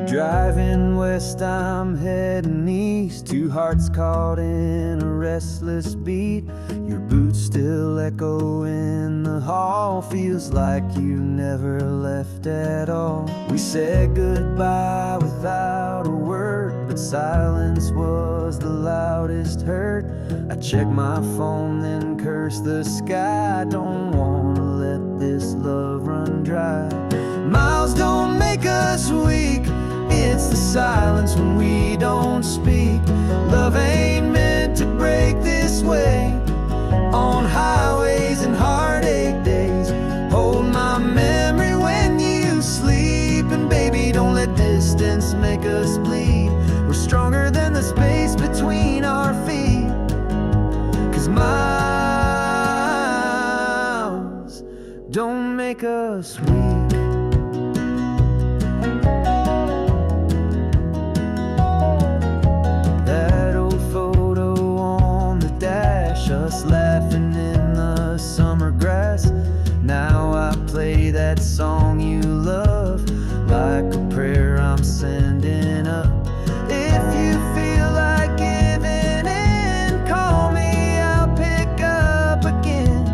Driving west, I'm heading east. Two hearts caught in a restless beat. Your boots still echo in the hall. Feels like you never left at all. We said goodbye without a word, but silence was the loudest hurt. I checked my phone, then cursed the sky. Don't wanna let this love run dry. Miles don't make us weak, it's the silence when we don't speak. Love ain't meant to break this way. On highways and heartache days, hold my memory when you sleep. And baby, don't let distance make us bleed. We're stronger than the space between our feet. 'Cause miles don't make us weak. Us laughing in the summer grass. Now I play that song you love like a prayer I'm sending up. If you feel like giving in, call me, I'll pick up again.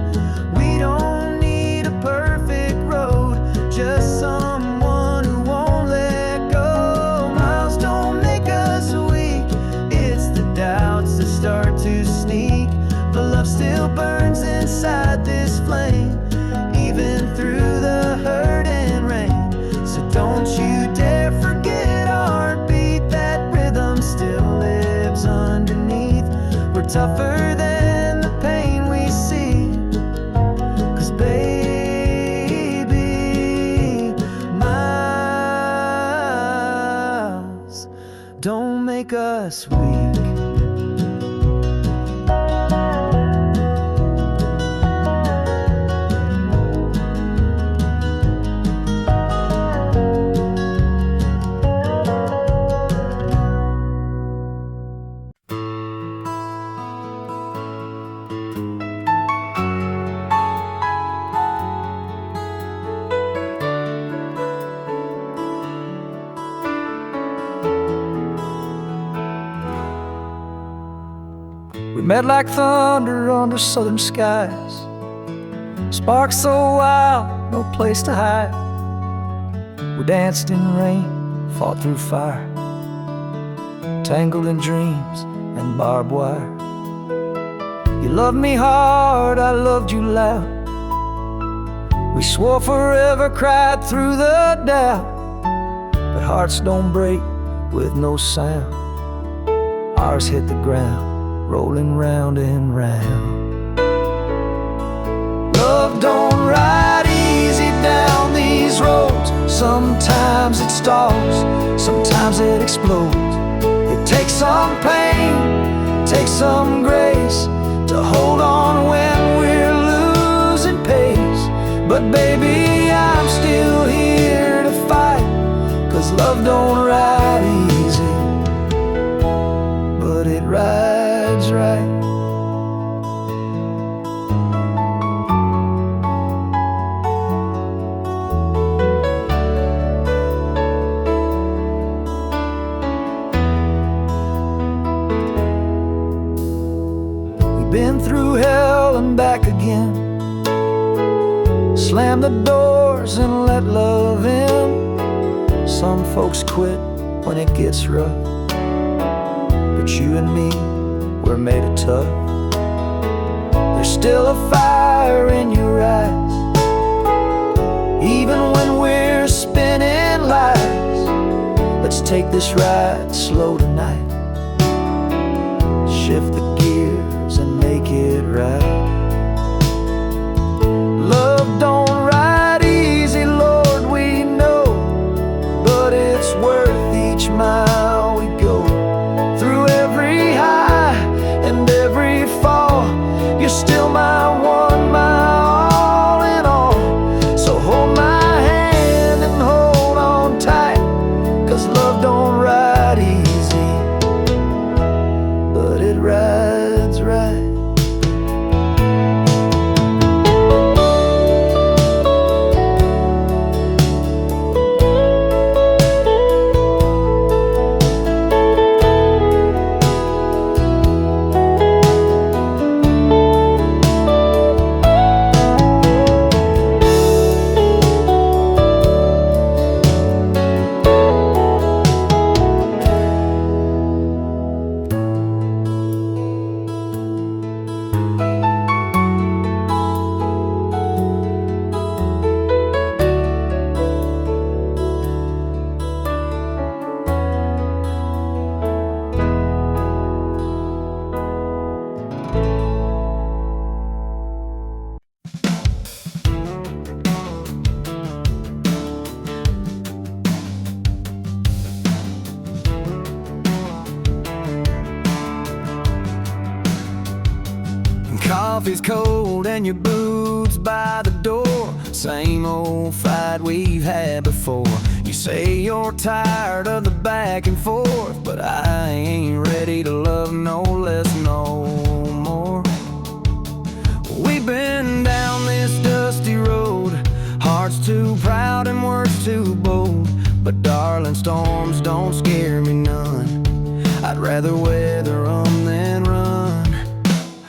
We don't need a perfect road, just someone who won't let go. Miles don't make us weak, it's the doubts that start to sneak. But love still burns inside this flame, even through the hurt and rain. So don't you dare forget our beat, that rhythm still lives underneath. We're tougher than the pain we see. 'Cause baby, miles don't make us weak. We met like thunder under southern skies. Sparks so wild, no place to hide. We danced in rain, fought through fire, tangled in dreams and barbed wire. You loved me hard, I loved you loud. We swore forever, cried through the doubt. But hearts don't break with no sound. Ours hit the ground, rolling round and round. Love don't ride easy down these roads. Sometimes it stalls, sometimes it explodes. It takes some pain, takes some grace to hold on when we're losing pace. But baby, I'm still here to fight, 'cause love don't ride easy, but it rides right. We've been through hell and back again, slam the doors and let love in. Some folks quit when it gets rough, but you and me, we're made of tough. There's still a fire in your eyes, even when we're spinning lies. Let's take this ride slow tonight, shift the gears and make it right. Love don't ride easy, Lord, we know, but it's worth each mile we go. Through every high and every fall, you're still my one, my all in all. So hold my hand and hold on tight, 'cause love don't ride easy, but it rides right. coffee's cold and your boots by the door. Same old fight we've had before. You say you're tired of the back and forth, but I ain't ready to love no less, no more. We've been down this dusty road, hearts too proud and words too bold. But darling, storms don't scare me none. I'd rather weather 'em than run.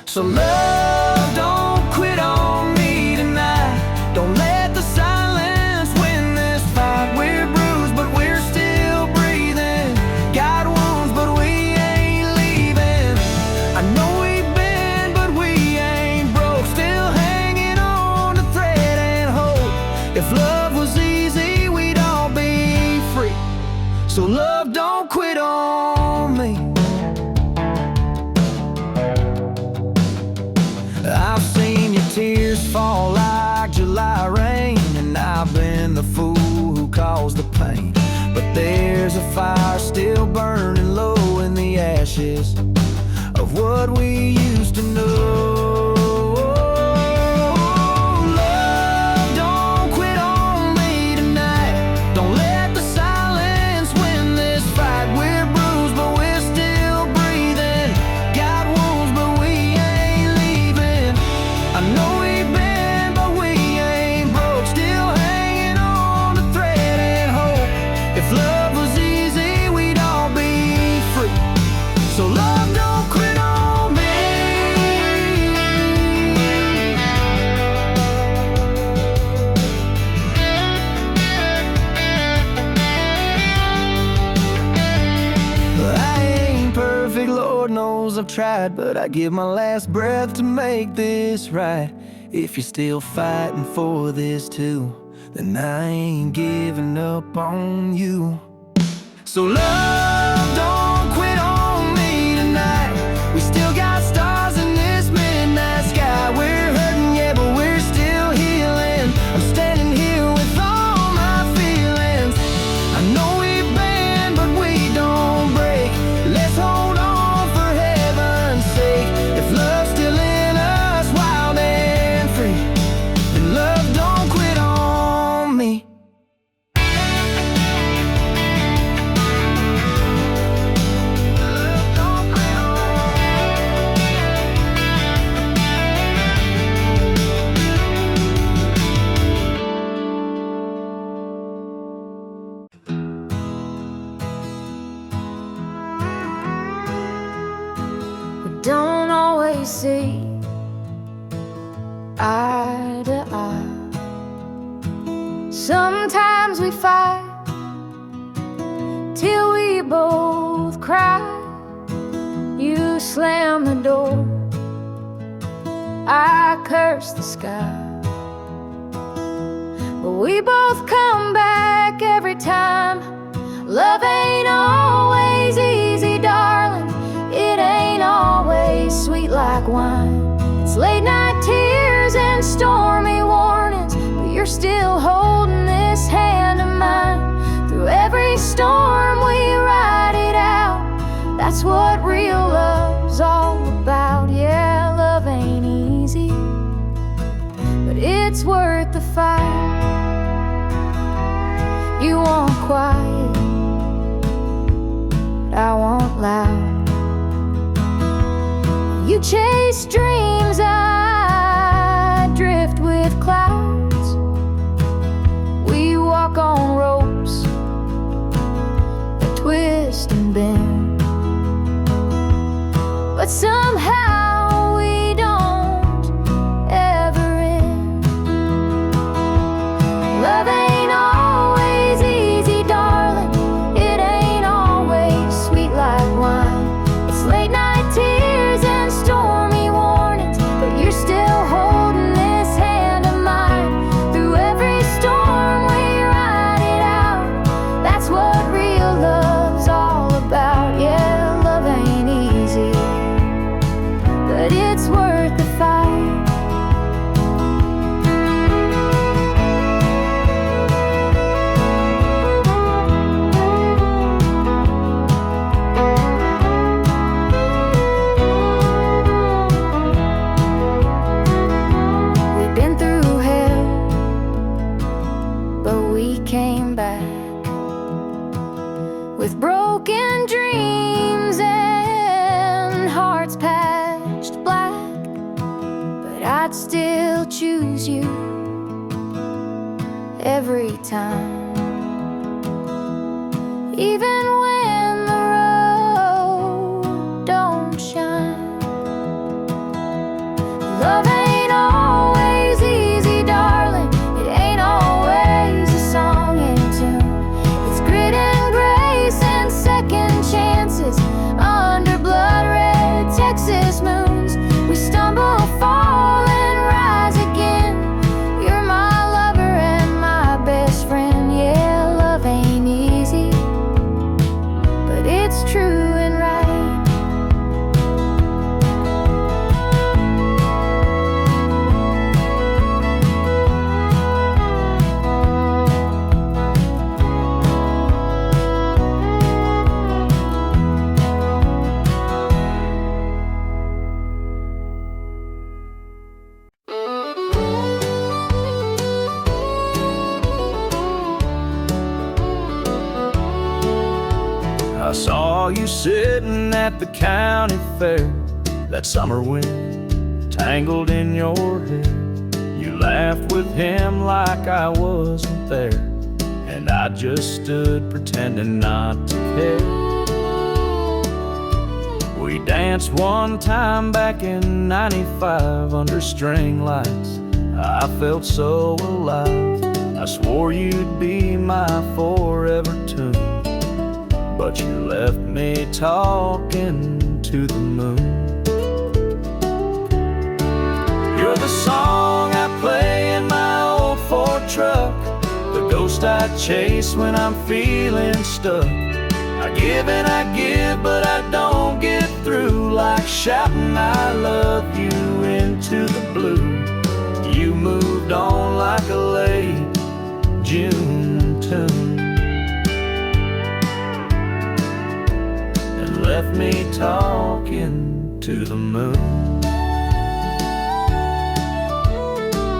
So love, don't quit on me tonight. Don't let the silence win this fight. We're bruised, but we're still breathing. Got wounds, but we ain't leaving. I know we've been, but we ain't broke. Still hanging on to thread and hope. If love was easy, we'd all be free. So love, don't quit on me. I've seen your tears fall like July rain, and I've been the fool who caused the pain. But there's a fire still burning low in the ashes of what we used to know. Love, don't quit on me tonight. Don't let the silence win this fight. We're bruised, but we're still breathing. Got wounds, but we ain't leaving. I know we've been, but we ain't broke. Still hanging on to thread and hope. If love was easy, we'd all be free. So love, don't quit on me. I ain't perfect, Lord knows I've tried, but I give my last breath to make this right. If you're still fighting for this too, then I ain't giving up on you. So love, don't quit on me tonight. We still got stars in this midnight sky. We're hurting, yeah, but we're still healing. I'm standing here with all my feelings. I know we've been, but we don't break. Let's hold on for heaven's sake. If love's still in us, wild and free, then love, don't quit on me. Don't always see eye to eye. Sometimes we fight till we both cry. You slam the door, I curse the sky. But we both come back every time. Love ain't always easy, darling. It ain't always sweet like wine. It's late night tears and stormy warnings, but you're still holding this hand of mine. Through every storm we ride it out. That's what real love's all about. Yeah, love ain't easy, but it's worth the fight. You want quiet, but I want loud. You chase dreams, I drift with clouds. We walk on ropes that twist and bend, but somehow we don't ever end. Love ain't always easy, darling. It ain't always sweet like wine. It's late night tears and stormy warnings, but you're still holding this hand of mine. Through every storm we ride it out. That's what real love's all about. Yeah, love ain't easy, still choose you every time. Even when the road don't shine. Love ain't always easy, darling. It ain't always a song in tune. It's grit and grace and second chances under blood red Texas moons. We stumble, fall, and rise again. You're my lover and my best friend. Yeah, love ain't easy, but it's true and right. I saw you sitting at the county fair that summer wind tangled in your hair. You laughed with him like I wasn't there, and I just stood pretending not to care. We danced one time back in '95 under string lights. I felt so alive. I swore you'd be my forever tune, but you left me talking to the moon. You're the song I play in my old Ford truck, the ghost I chase when I'm feeling stuck. I give and I give, but I don't get through, like shouting I love you into the blue. You moved on like a late June tune, left me talking to the moon.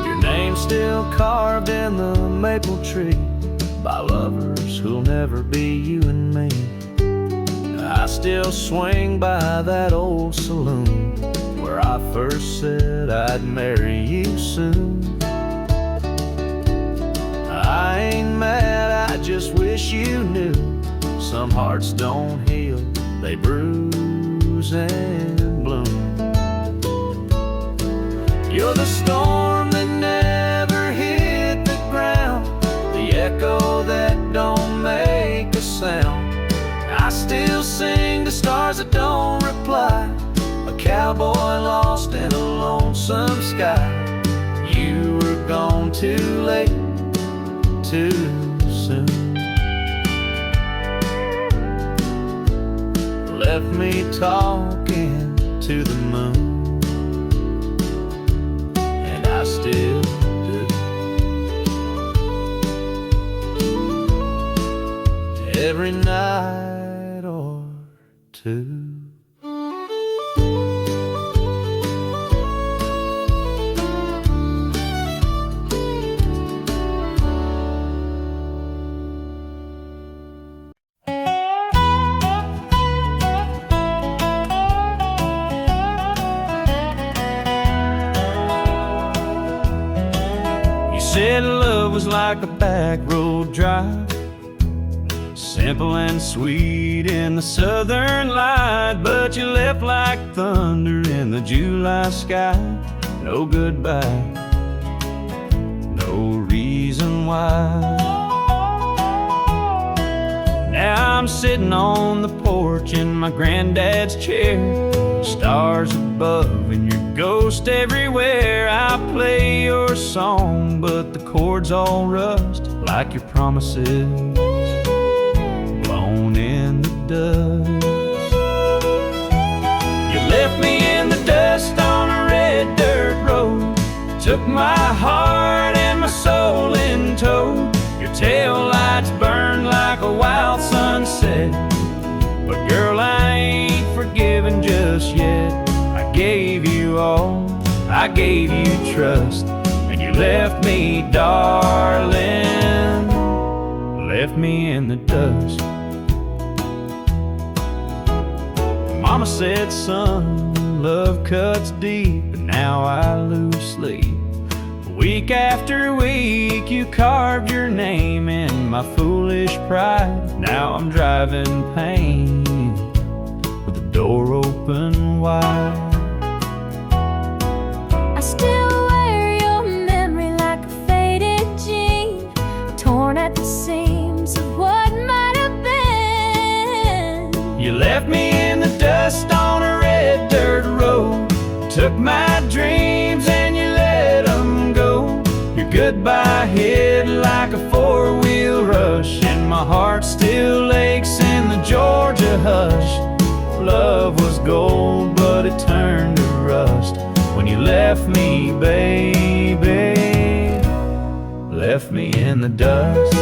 Your name's still carved in the maple tree by lovers who'll never be you and me. I still swing by that old saloon where I first said I'd marry you soon. I ain't mad, I just wish you knew some hearts don't heal, they bruise and bloom. You're the storm that never hit the ground, the echo that don't make a sound. I still sing to stars that don't reply, a cowboy lost in a lonesome sky. You were gone too late, too soon. Left me talking to the moon, and I still do. Every night or two. Said love was like a back road drive, simple and sweet in the southern light, but you left like thunder in the July sky. No goodbye, no reason why. Now I'm sitting on the porch in my granddad's chair, stars above and your ghost everywhere. I play your song, but the chords all rust like your promises blown in the dust. You left me in the dust on a red dirt road, took my heart and my soul in tow. Your tail lights burned like a wild sunset, but girl, I ain't forgiven just yet. I gave you all, I gave you trust, and you left me, darling, left me in the dust. Mama said, son, love cuts deep, and now I lose sleep Week after week you carved your name in my foolish pride. Now I'm driving pain with the door open wide. I still wear your memory like a faded jean, torn at the seams of what might have been. You left me in the dust on a red dirt road, took my dreams and you let them go. Your goodbye hit like a four-wheel rush, and my heart still aches in the Georgia hush. Love was gold, but it turned to rust when you left me, baby. Left me in the dust.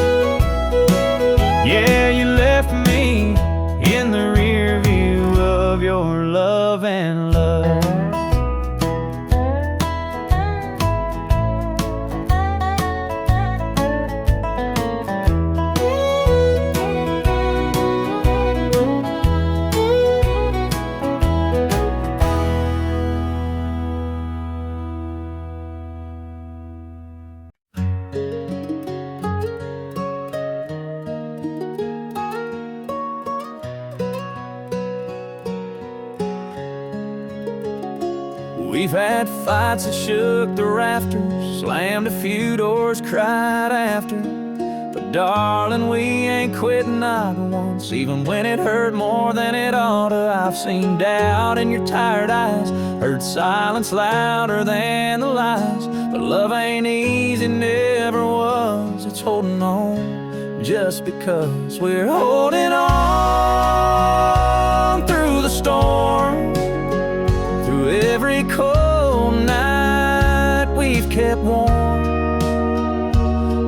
Yeah, you left me in the rear view of your love and love. We've had fights that shook the rafters, slammed a few doors, cried after. But darling, we ain't quitting not once, even when it hurt more than it oughta. I've seen doubt in your tired eyes, heard silence louder than the lies. But love ain't easy, never was. It's holding on just because we're holding on through the storm. Through every cold night we've kept warm.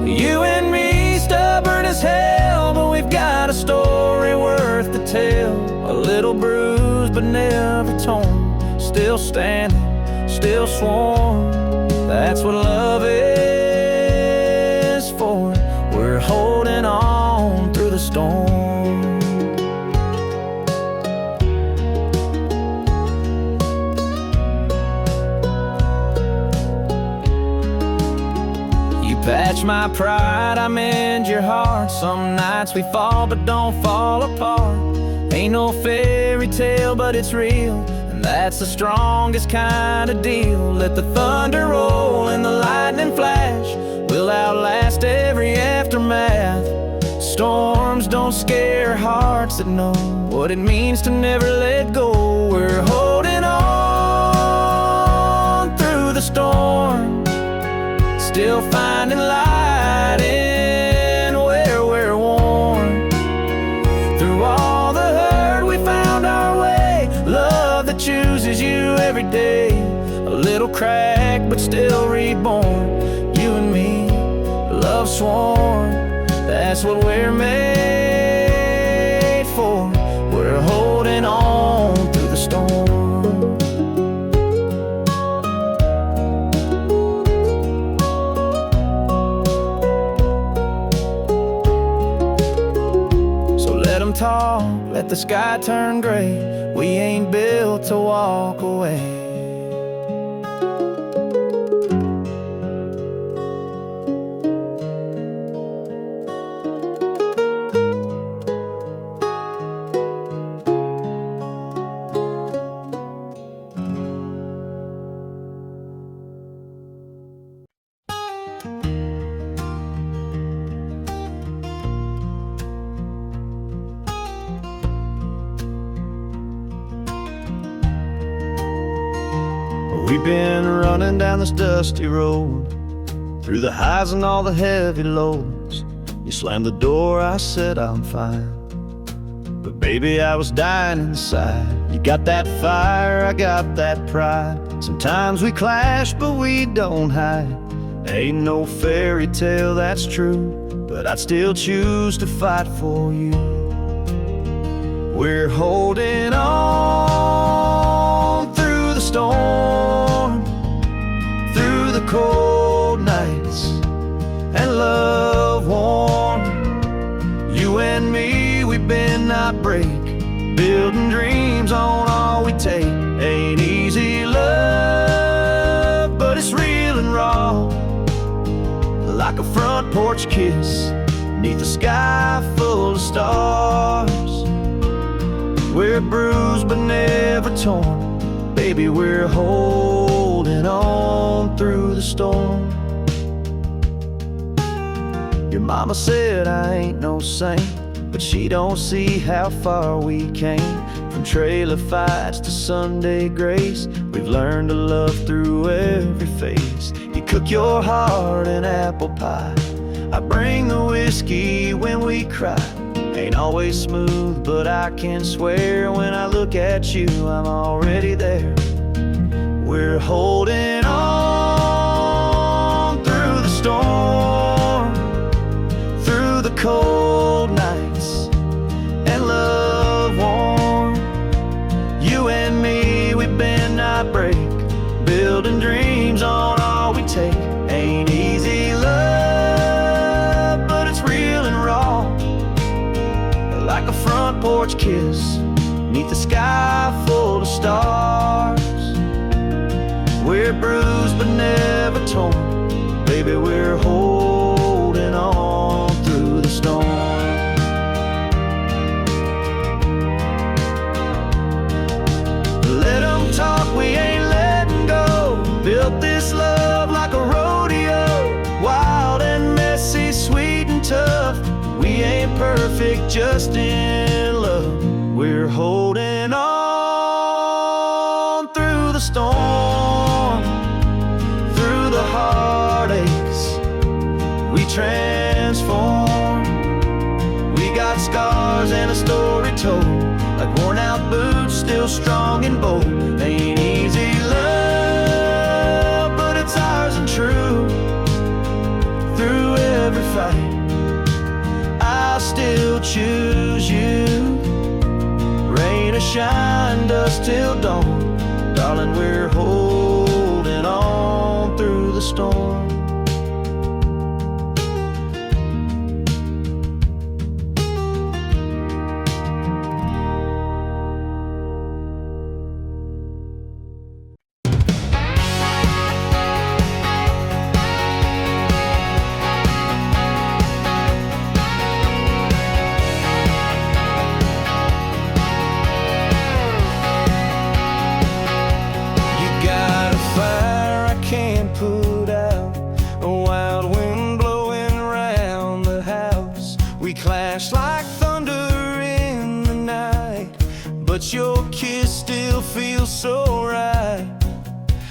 You and me, stubborn as hell, but we've got a story worth to tell. A little bruised but never torn, still standing, still sworn. That's what love is for. We're holding on through the storm. Patch my pride, I mend your heart. Some nights we fall but don't fall apart. Ain't no fairy tale but it's real, and that's the strongest kind of deal. Let the thunder roll and the lightning flash, we'll outlast every aftermath. Storms don't scare hearts that know what it means to never let go. We're holding on through the storm, still finding light in where we're worn. Through all the hurt we found our way, love that chooses you every day. A little cracked but still reborn. You and me, love sworn. That's what we're made for. We're holding on through the storm. Talk, let the sky turn gray. We ain't built to walk away. We've been running down this dusty road, through the highs and all the heavy lows. You slammed the door, I said I'm fine, but baby I was dying inside. You got that fire, I got that pride. Sometimes we clash but we don't hide. Ain't no fairy tale, that's true, but I'd still choose to fight for you. We're holding on through the storm, through the cold nights and love warm. You and me, we bend not break, building dreams on all we take. Ain't easy love, but it's real and raw. like a front porch kiss, neath the sky full of stars. We're bruised but never torn, baby, we're holding on through the storm. Your mama said I ain't no saint, but she don't see how far we came. From trailer fights to Sunday grace, we've learned to love through every phase. You cook your heart in apple pie, I bring the whiskey when we cry. Ain't always smooth, but I can swear when I look at you, I'm already there. We're holding on through the storm, through the cold nights and love warm. You and me, we bend not break, building dreams on all we take. Ain't easy love, but it's real and raw, like a front porch kiss, neath the sky full of stars. We're bruised but never torn, baby, we're holding on through the storm. Let them talk, we ain't letting go. Built this love like a rodeo, wild and messy, sweet and tough. We ain't perfect, just in love. We're holding on through the storm, through the heartaches, we transform. We got scars and a story told, like worn out boots, still strong and bold. Ain't easy love, but it's ours and true. Through every fight, I'll still choose you. Rain or shine, dust till dawn, darling, we're holding on through the storm. Like thunder in the night, but your kiss still feels so right.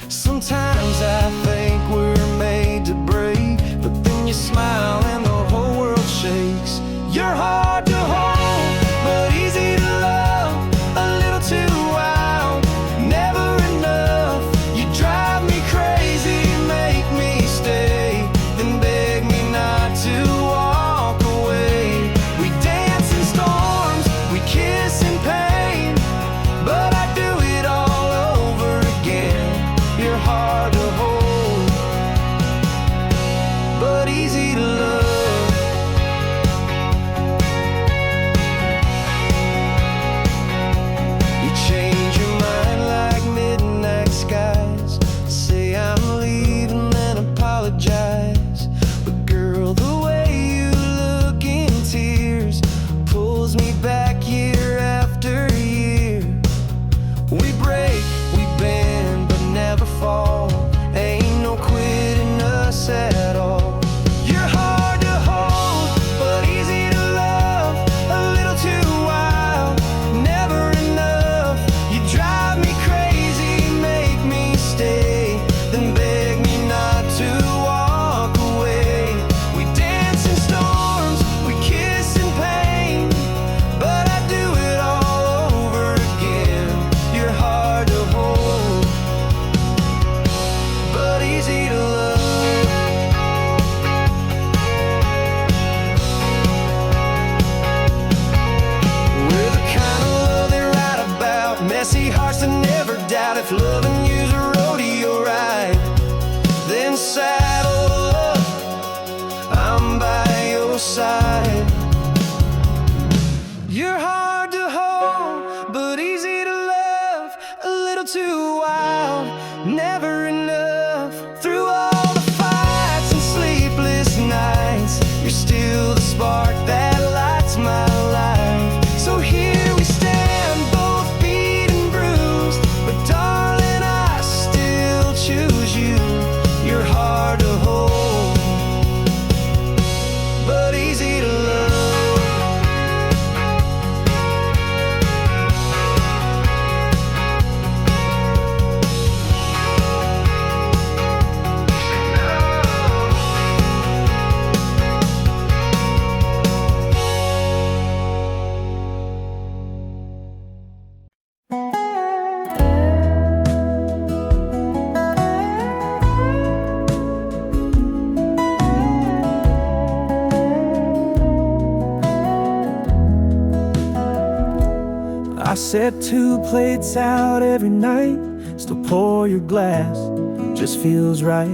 Sometimes I think we're made to break, but then you smile and the whole world shakes. You're hard to hold, but easy to love, a little too wild, never enough. You drive me crazy, make me stay, then beg me not to walk away. We dance in storms, we kiss in pain, but I do it all over again. You're hard to hold, but easy to love. You change your mind like midnight skies, say I'm leaving, then apologize. But girl, the way you look in tears pulls me back year after year. We break, we bend, but never fall. Ain't no quitting us at all. You're hard I set 2 plates out every night, still pour your glass, just feels right.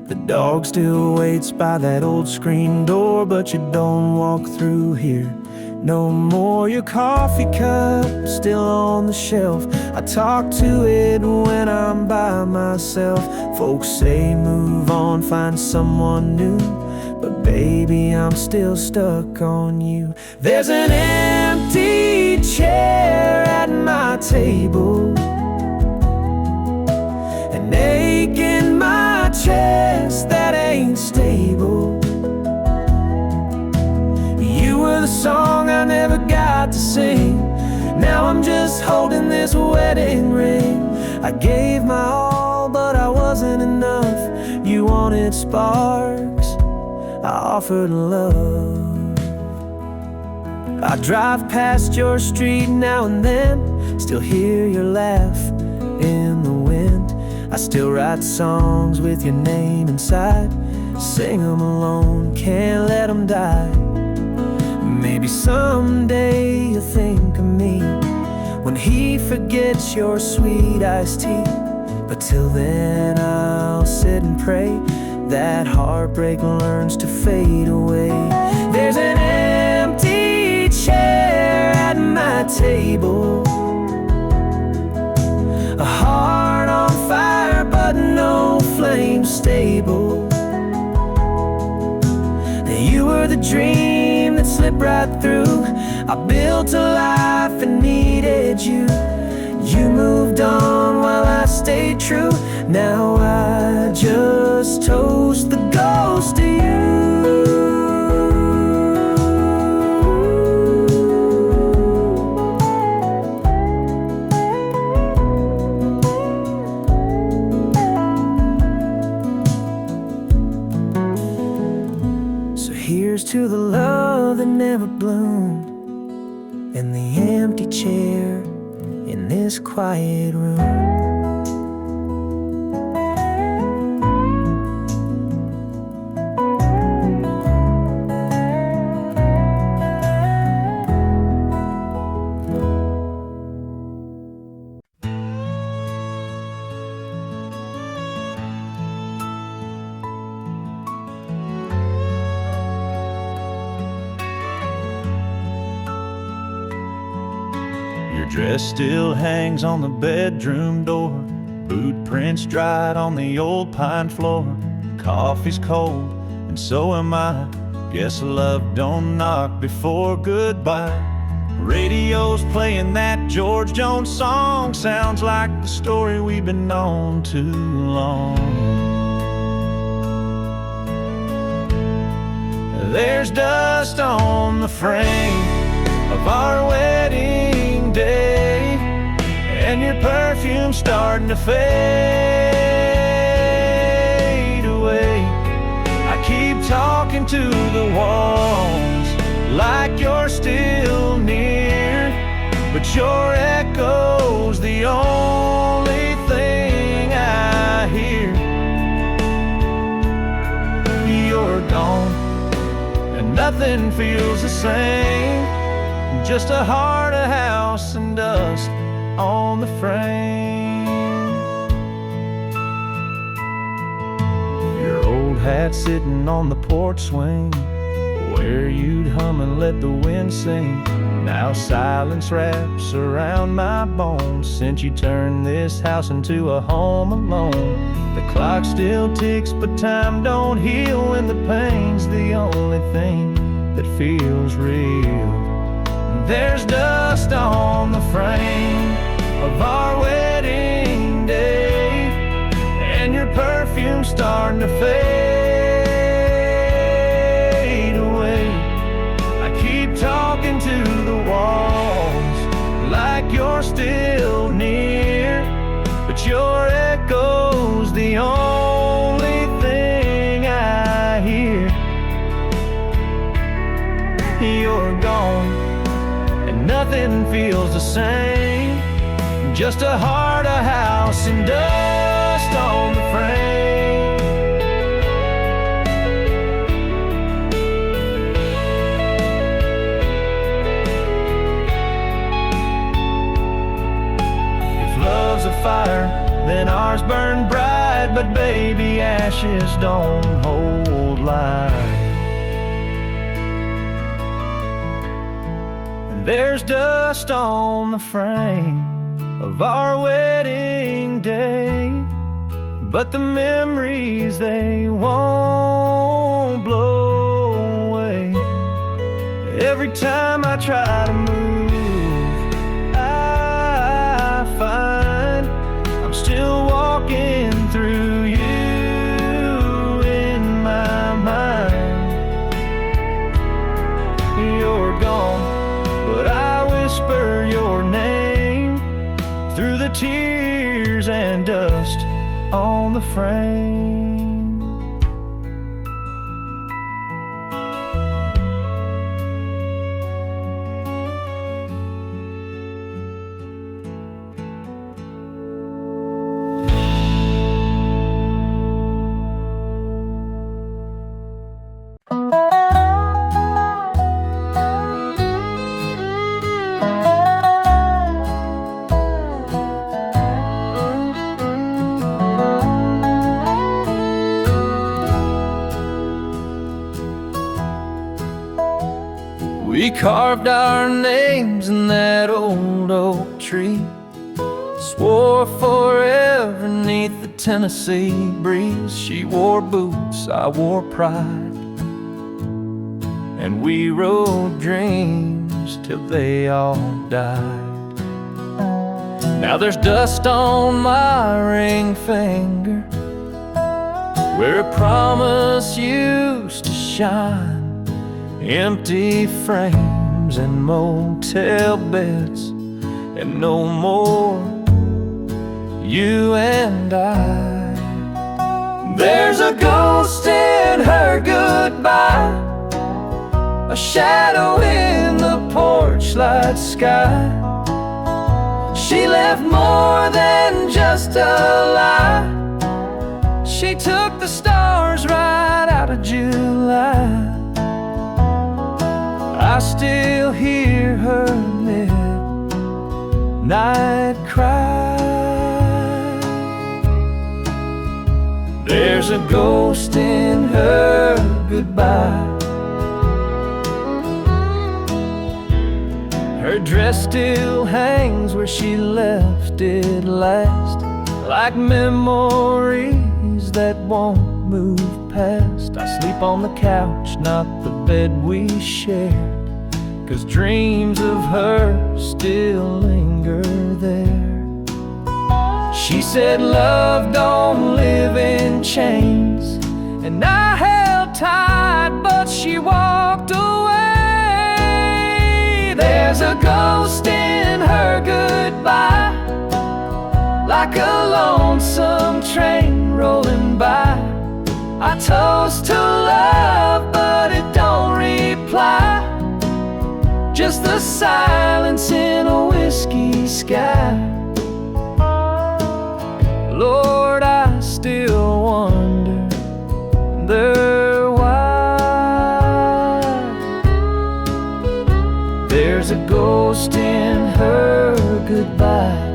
The dog still waits by that old screen door, but you don't walk through here no more. Your coffee cup still on the shelf, I talk to it when I'm by myself. Folks say move on, find someone new, but baby, I'm still stuck on you. There's an empty chair at my table, an ache in my chest that ain't stable. You were the song I never got to sing, now I'm just holding this wedding ring. I gave my all, but I wasn't enough. You wanted sparks, I offered love. I drive past your street now and then, still hear your laugh in the wind. I still write songs with your name inside, sing them alone, can't let them die. Maybe someday you'll think of me when he forgets your sweet iced tea. But till then I'll sit and pray that heartbreak learns to fade away. There's an empty chair at my table, a heart on fire but no flame stable. You were the dream that slipped right through. I built a life and needed you. You moved on while I stayed true. Now I just toast the ghost of you. So here's to the love that never bloomed, and the empty chair in this quiet room. Your dress still hangs on the bedroom door, boot prints dried on the old pine floor. Coffee's cold and so am I, guess love don't knock before goodbye. Radio's playing that George Jones song, sounds like the story we've been on too long. There's dust on the frame of our wedding day, and your perfume's starting to fade away. I keep talking to the walls like you're still near, but your echo's the only thing I hear. You're gone and nothing feels the same, just a heart, a house, and dust on the frame. Your old hat sitting on the porch swing, where you'd hum and let the wind sing. Now silence wraps around my bones, since you turned this house into a home alone. The clock still ticks, but time don't heal when the pain's the only thing that feels real. There's dust on the frame of our wedding day, and your perfume's starting to fade away. I keep talking to the walls like you're still near, but your echo's the only thing I hear. You're gone and nothing feels the same, just a heart, a house, and dust on the frame. ashes don't hold light. And there's dust on the frame of our wedding day, but the memories, they won't blow away. Every time I try to move, I find I'm still walking through you in my mind. You're gone, but I whisper your name through the tears and dust on the frame. We carved our names in that old oak tree, swore forever neath the Tennessee breeze. She wore boots, I wore pride, and we rode dreams till they all died. Now there's dust on my ring finger where a promise used to shine. Empty frames and motel beds, and no more you and I. There's a ghost in her goodbye, a shadow in the porch light sky. She left more than just a lie. She took the stars right out of July. I still hear her midnight cry. There's a ghost in her goodbye. Her dress still hangs where she left it last, like memories that won't move past. I sleep on the couch, not the bed we shared, 'cause dreams of her still linger there. She said love don't live in chains, and I held tight, but she walked away. There's a ghost in her goodbye, like a lonesome train rolling by. I toast to love, but it don't reply, just the silence in a whiskey sky. Lord, I still wonder why. There's a ghost in her goodbye.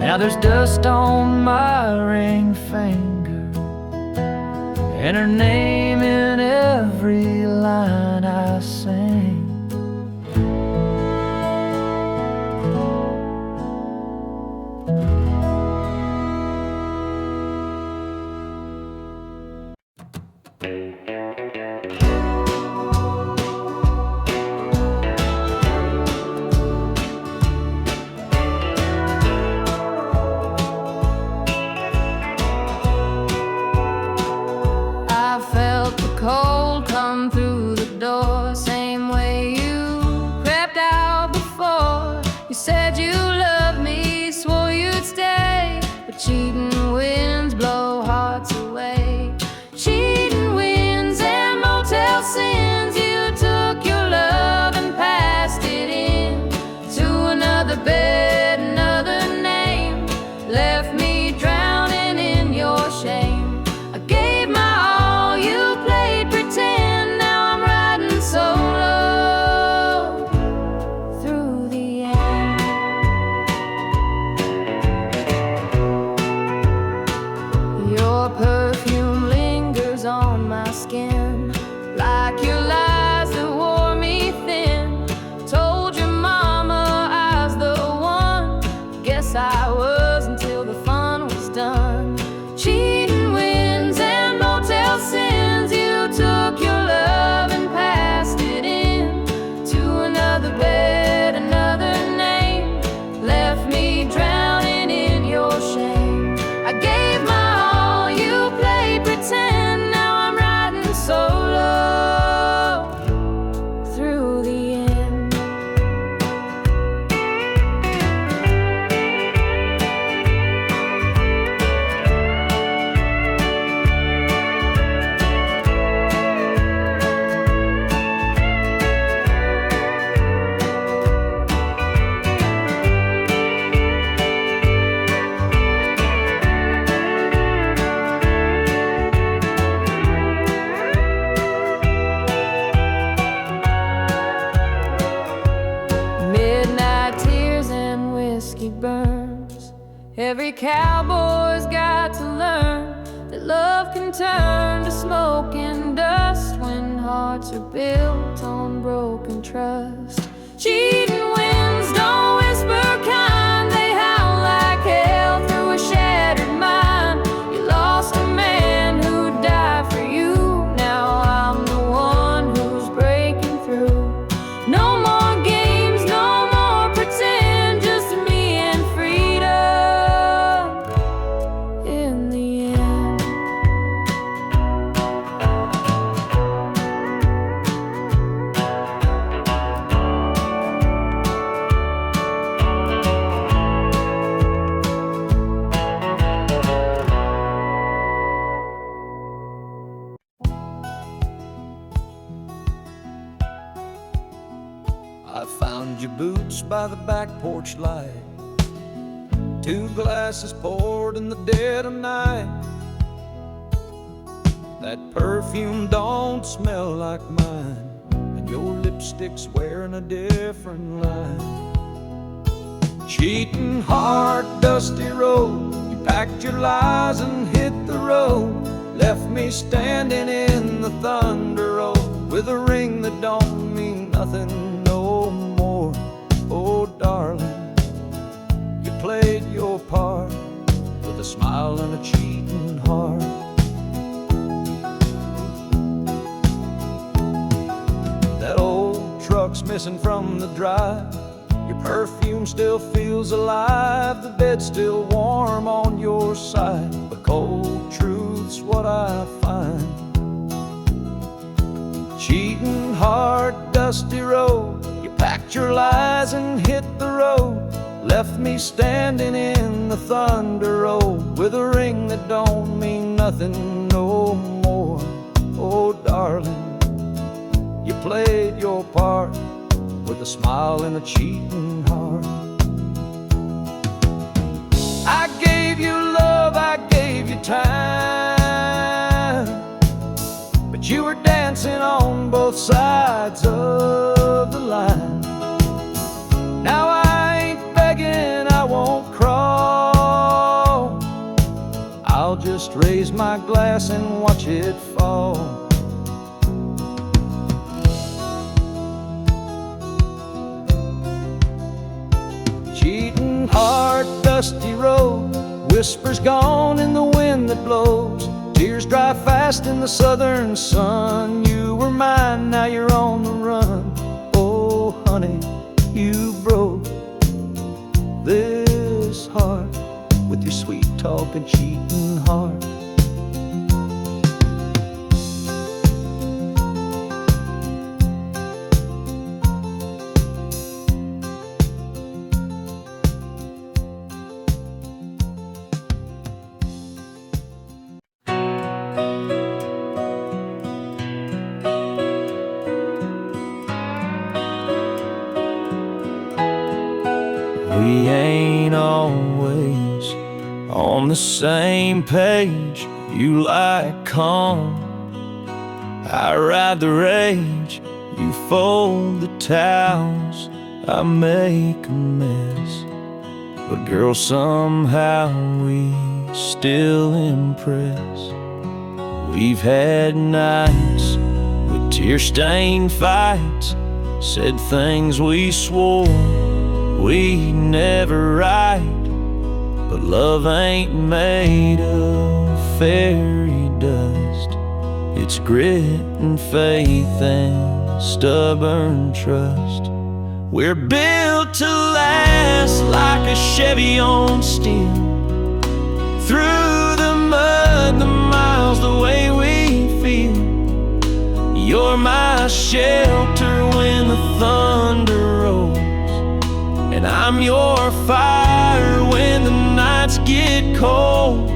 Now there's dust on my ring finger, and her name in every line I sing. Cold come through the door, same way you crept out before. You said you loved me, swore you'd stay, but cheating winds blow hearts away. Cheating winds and motel sins, you took your love and passed it in. he burns. Every cowboy's got to learn that love can turn to smoke and dust when hearts are built on broken trust. Cheating winds don't whisper kind, they howl like hell through a shattered mind. You lost a man who'd die for you, now I'm the one who's breaking through. No more games, no more pretend, just me and freedom in the end. I found your boots by the back porch light, 2 glasses poured in the dead of night. That perfume don't smell like mine, and your lipstick's wearing a different line. Cheating heart, dusty road, you packed your lies and hit the road. Left me standing in the thunder road with a ring that don't mean nothing no more. Oh darling, you played your part with a smile and a cheating heart. That old truck's missing from the drive, your perfume still feels alive, the bed's still warm on your side. The cold truth's what I find. Cheating heart, dusty road, you packed your lies and hit the road. Left me standing in the thunder road with a ring that don't mean nothing no more. Oh darling, you played your part with a smile and a cheating heart. I gave you love, I gave you time, but you were dancing on both sides of the line. Now I ain't begging, I won't crawl, I'll just raise my glass and watch it fall. Cheating heart, dusty road, whispers gone in the wind that blows. Tears dry fast in the southern sun. You were mine, now you're on the run. Oh honey, you broke this heart with your sweet talk and cheating heart. We ain't always on the same page. You like calm, I ride the rage. You fold the towels, I make a mess. But girl, somehow we still impress. We've had nights with tear-stained fights, said things we swore we'd never write. But love ain't made of fairy dust, it's grit and faith and stubborn trust. We're built to last like a Chevy on steel, through the mud, the miles, the way we feel. You're my shelter when the thunder rolls, and I'm your fire when the nights get cold.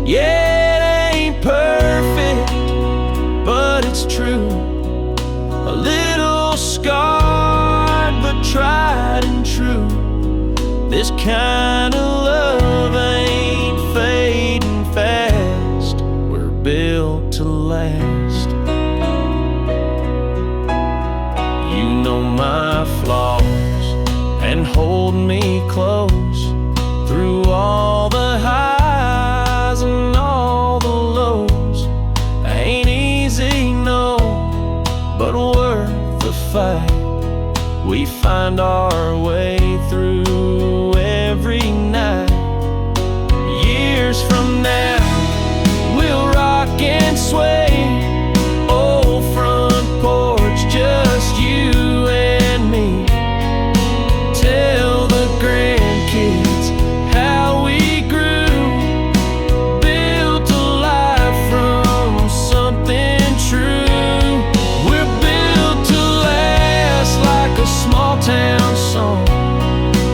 Yeah, it ain't perfect, but it's true. A little scarred, but tried and true. This kind of love ain't fading fast. We're built to last. You know my flaws and hold me close. find our way through every night. Years from now, we'll rock and sway. Old front porch, just you and me. Tell the grandkids how we grew, built a life from something true. We're built to last like a small town song,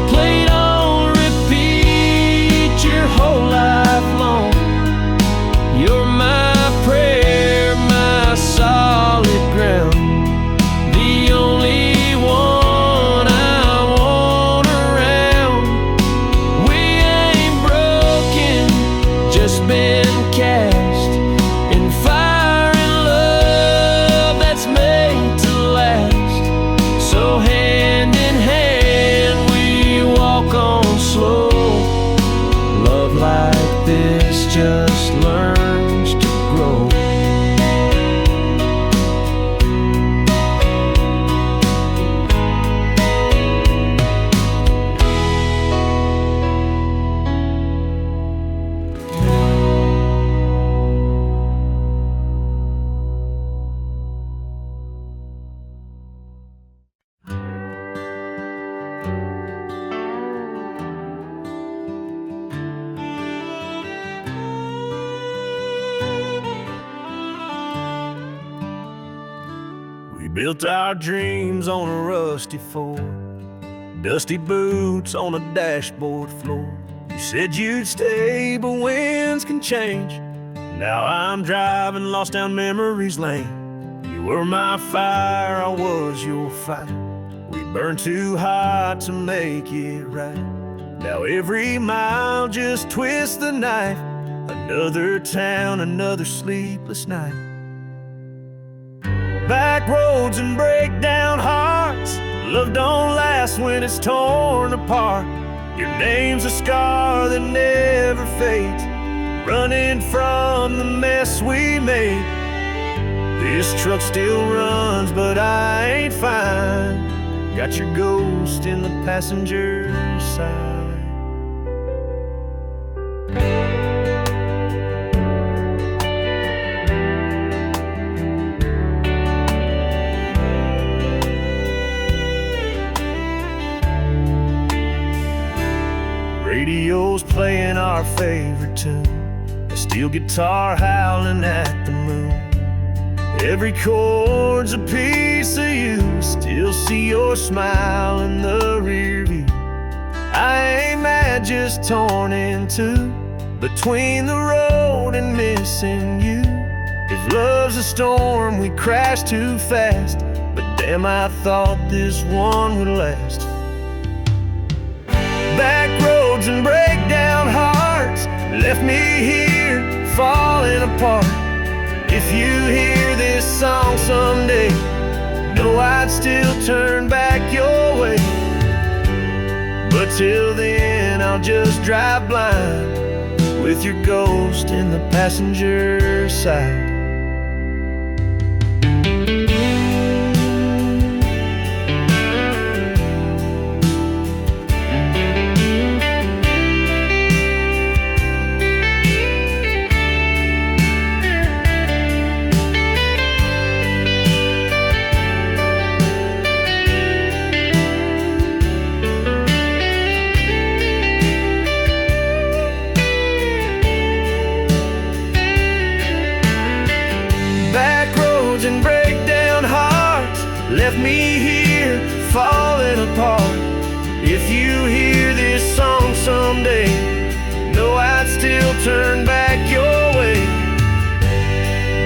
played on repeat your whole life long. You're my prayer, my solid ground, the only one I want around. We ain't broken, just been cast in fire and love that's made to last. So hand in hand we walk on slow. Love like this just learns to grow. We built our dreams on a rusty Ford, dusty boots on a dashboard floor. You said you'd stay, but winds can change. Now I'm driving lost down memory's lane. You were my fire, I was your fire. We burned too hot to make it right. Now every mile just twists the knife. Another town, another sleepless night. Back roads and breakdown hearts. Love don't last when it's torn apart. Your name's a scar that never fades, running from the mess we made. This truck still runs, but I ain't fine. Got your ghost in the passenger side. Radio's playing our favorite tune, a steel guitar howling at the moon. Every chord's a piece of you, still see your smile in the rear view. I ain't mad, just torn in two, between the road and missing you. If love's a storm, we crash too fast, but damn, I thought this one would last. Back roads and breakdown hearts left me here falling apart. If you hear this song someday, know I'd still turn back your way. But till then I'll just drive blind with your ghost in the passenger side. And breakdown hearts left me here falling apart. If you hear this song someday, know I'd still turn back your way.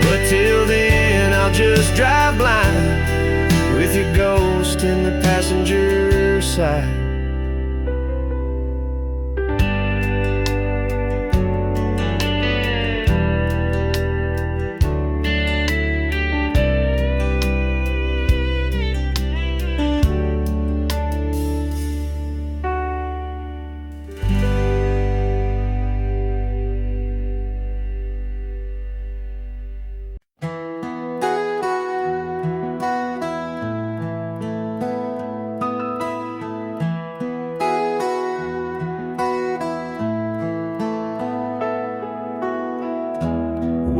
But till then I'll just drive blind with your ghost in the passenger side.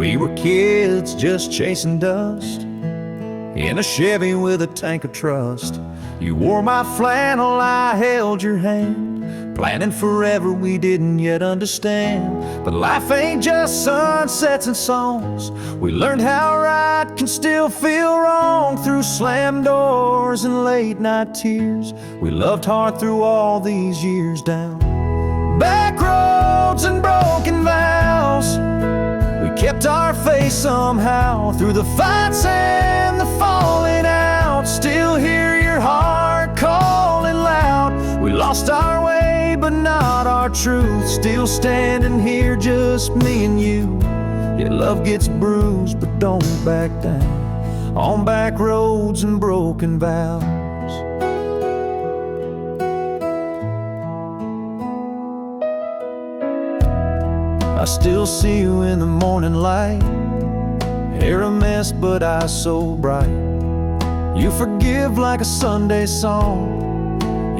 We were kids just chasing dust in a Chevy with a tank of trust. You wore my flannel, I held your hand, planning forever we didn't yet understand. But life ain't just sunsets and songs. We learned how right can still feel wrong through slammed doors and late night tears. We loved hard through all these years, down back roads and broken vows. We kept our faith somehow through the fights and the falling out. Still hear your heart calling loud. We lost our way but not our truth. Still standing here, just me and you. Yeah, love gets bruised but don't back down on back roads and broken vows. I still see you in the morning light, hair a mess but eyes so bright. You forgive like a Sunday song,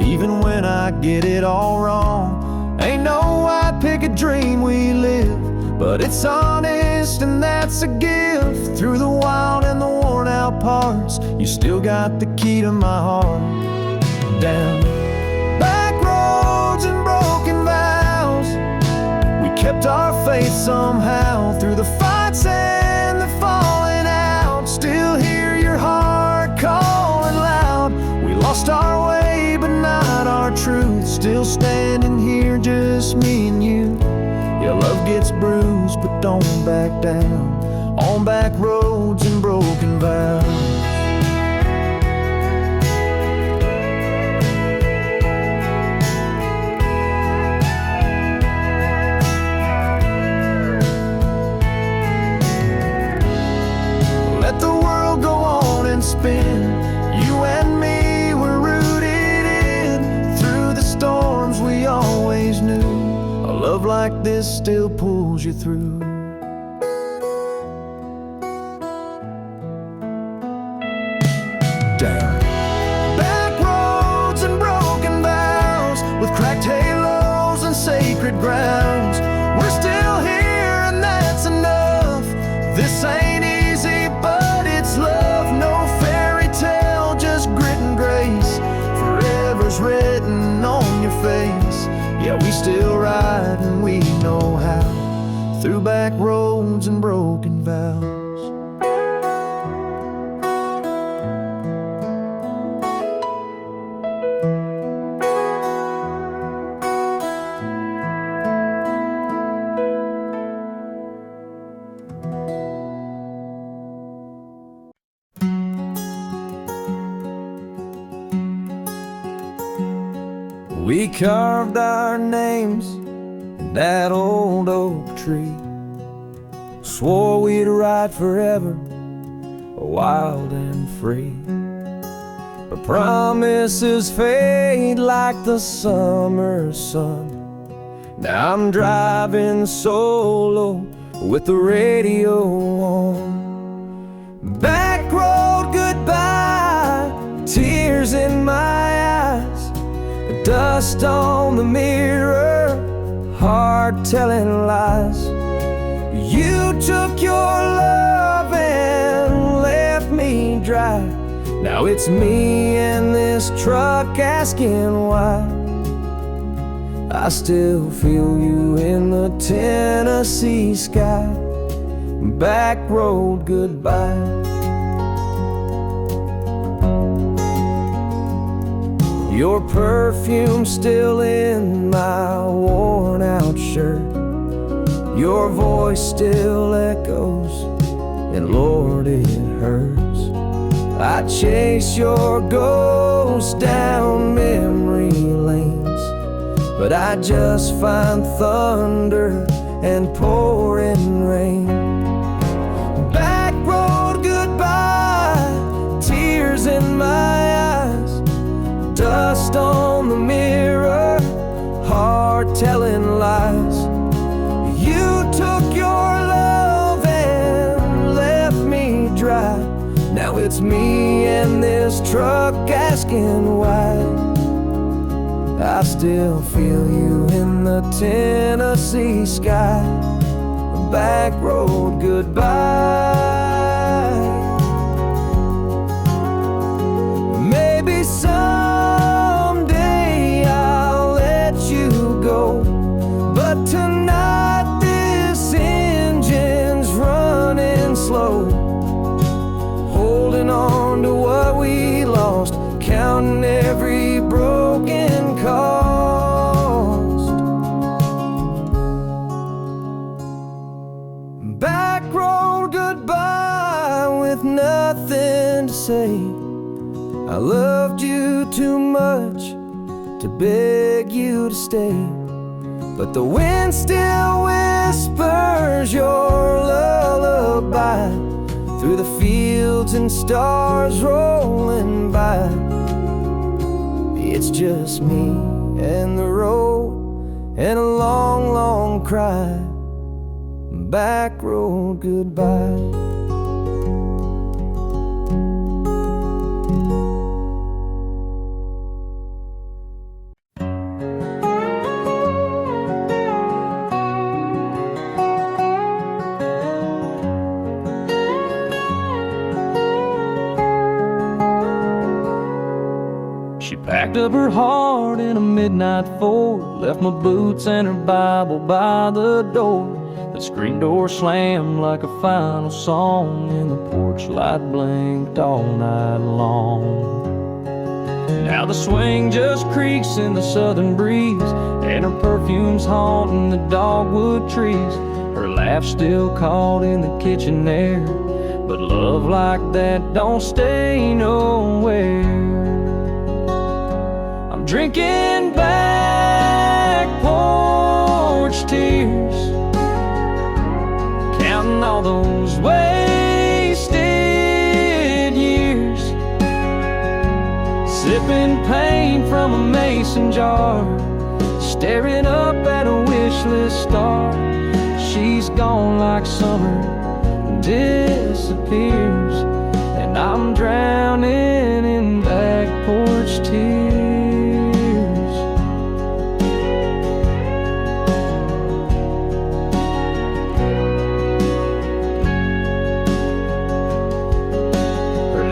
even when I get it all wrong. Ain't no white picket dream we live, but it's honest and that's a gift. Through the wild and the worn out parts, you still got the key to my heart. Down back roads and broken vows, we kept our faith somehow through the fights and the falling out. Still hear your heart calling loud. We lost our way but not our truth. Still standing here, just me and you. Yeah, love gets bruised but don't back down on back roads and broken vows. You and me were rooted in through the storms we always knew. A love like this still pulls you through. Down back roads and broken vows, with cracked halos and sacred grounds. We're still here and that's enough. This ain't easy but it's love. No fairy tale, just grit and grace. Forever's written on your face. Yeah, we still ride and we know how, through back roads and broken vows. We carved our names in that old oak tree, swore we'd ride forever, wild and free. But promises fade like the summer sun. Now I'm driving solo with the radio on. Back road goodbye, tears in my eyes, dust on the mirror, heart telling lies. You took your love and left me dry. Now it's me and this truck asking why. I still feel you in the Tennessee sky. Back road goodbye. Your perfume still in my worn out shirt. Your voice still echoes, and Lord, it hurts. I chase your ghost down memory lanes, but I just find thunder and pouring rain. Back road goodbye, tears in my eyes, dust on the mirror, heart telling lies. You took your love and left me dry. Now it's me and this truck asking why. I still feel you in the Tennessee sky. back road goodbye. Maybe someday I'll let you go, but tonight this engine's running slow. Holding on to what we lost, counting every broken cost. Back road goodbye with nothing to say. I loved you too much to beg you to stay, but the wind still whispers your lullaby through the fields and stars rolling by. It's just me and the road and a long, long cry. Back road goodbye. She packed up her heart in a midnight Ford, left my boots and her Bible by the door. The screen door slammed like a final song, and the porch light blinked all night long. Now the swing just creaks in the southern breeze, and her perfume's haunting the dogwood trees. Her laugh still caught in the kitchen air, but love like that don't stay nowhere. I'm drinking back porch tears, counting all those wasted years, sipping pain from a mason jar, staring up at a wish list star. She's gone like summer disappears, and I'm drowning in back porch tears.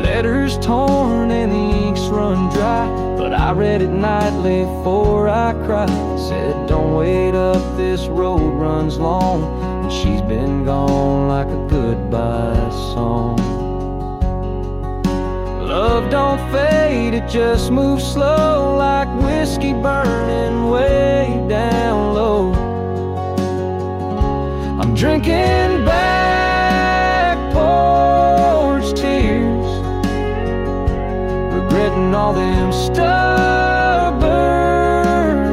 Letters torn and the inks run dry, but I read it nightly before I cried. Said don't wait up, this road runs long, and she's been gone like a goodbye song. Love don't fade, it just moves slow, like whiskey burning way down low. I'm drinking back porch tears, regretting all them stubborn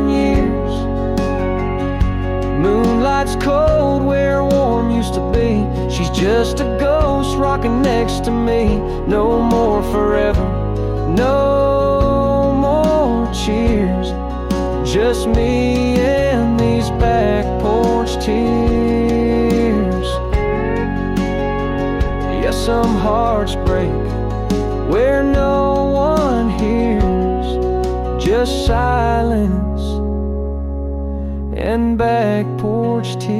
years. Moonlight's cold where warm used to be. She's just a ghost rocking next to me. No more forever, no more cheers, just me and these back porch tears. Yeah, some hearts break where no one hears, just silence and back porch tears.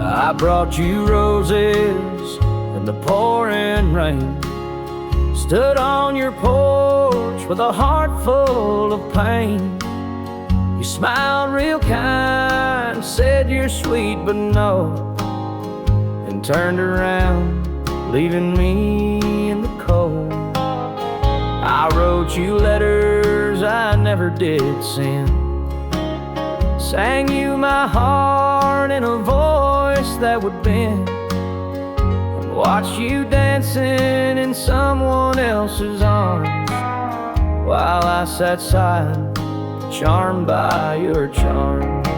I brought you roses in the pouring rain, stood on your porch with a heart full of pain. You smiled real kind, said you're sweet but no, and turned around, leaving me in the cold. I wrote you letters I never did send, sang you my heart in a voice that would bend, and watched you dancing in someone else's arms, while I sat silent, charmed by your charms.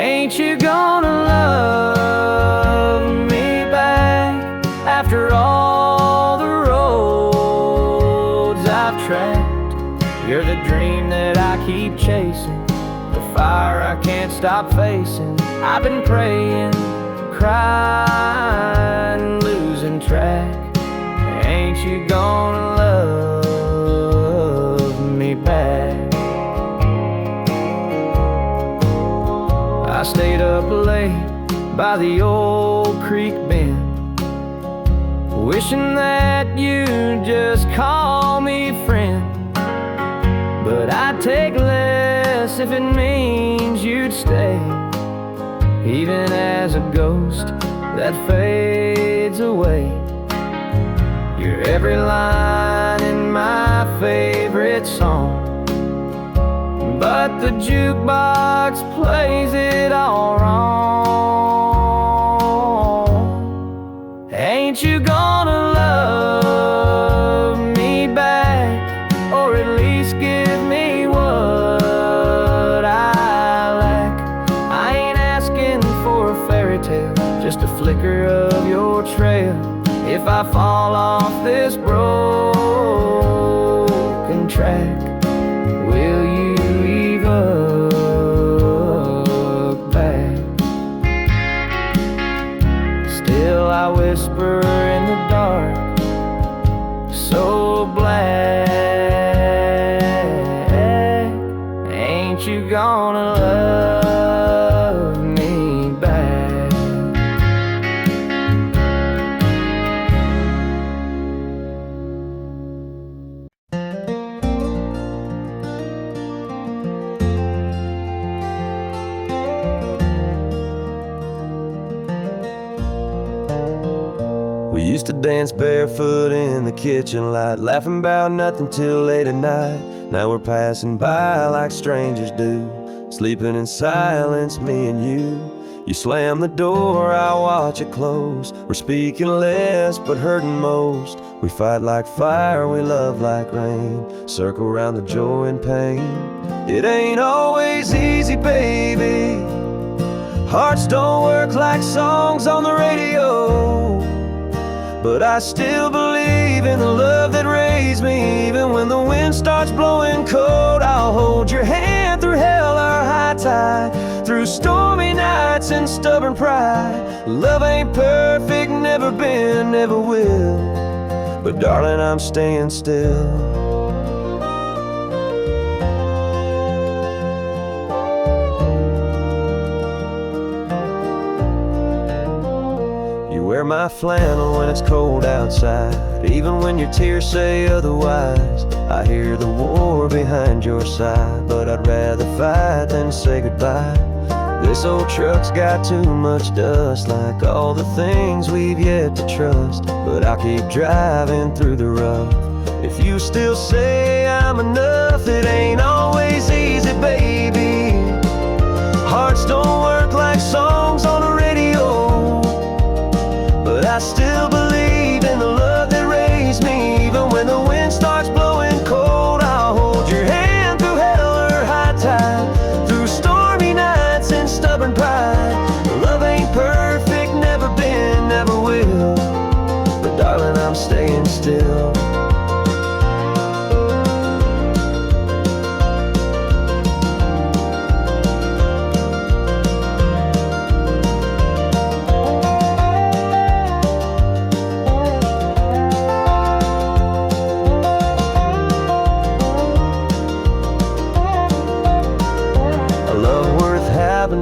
Ain't you gonna love me back after all the roads I've tracked? You're the dream that I keep chasing, the fire I can't stop facing. I've been praying, crying, losing track. Ain't you gonna love me back? I stayed up late by the old creek bend, wishing that you'd just call me friend. But I'd take less if it means you'd stay, even as a ghost that fades away. You're every line in my favorite song, but the jukebox plays it all wrong. Ain't you gonna love me back, or at least give me what I lack? I ain't asking for a fairy tale, just a flicker of your trail. If I fall off this broken track, will you even look back? Still I whisper in the dark, so black. Ain't you gonna love me back? We used to dance barefoot in the kitchen light, laughing about nothing till late at night. Now we're passing by like strangers do, sleeping in silence, me and you. You slam the door, I watch it close. We're speaking less but hurting most. We fight like fire, we love like rain, circle around the joy and pain. It ain't always easy, baby. Hearts don't work like songs on the radio, but I still believe in the love that raised me. Even when the wind starts blowing cold, I'll hold your hand through hell or high tide, through stormy nights and stubborn pride. Love ain't perfect, never been, never will, but darling, I'm staying still. Wear my flannel when it's cold outside, even when your tears say otherwise. I hear the war behind your side, but I'd rather fight than say goodbye. This old truck's got too much dust, like all the things we've yet to trust, but I'll keep driving through the rough. If you still say I'm enough, it ain't always easy, baby. Hearts don't work like songs on the radio, but I still believe in the love that raised me. Even when the wind starts blowing cold, I'll hold your hand through hell or high tide, through stormy nights and stubborn pride. Love ain't perfect, never been, never will, but darling, I'm staying still.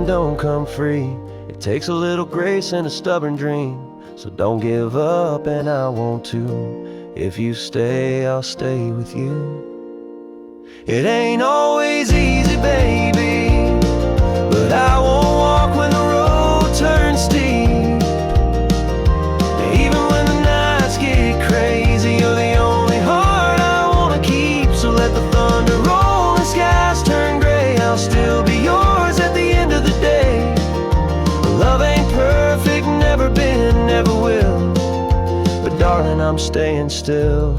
Don't come free. It takes a little grace and a stubborn dream. So don't give up, and I won't too. If you stay, I'll stay with you. It ain't always easy, baby, but I won't walk when the road turns steep. Even when the nights get crazy, you're the only heart I wanna keep. So let the thunder roll and skies turn gray, I'll still be yours at the end of the day. Love ain't perfect, never been, never will, but darling, I'm staying still.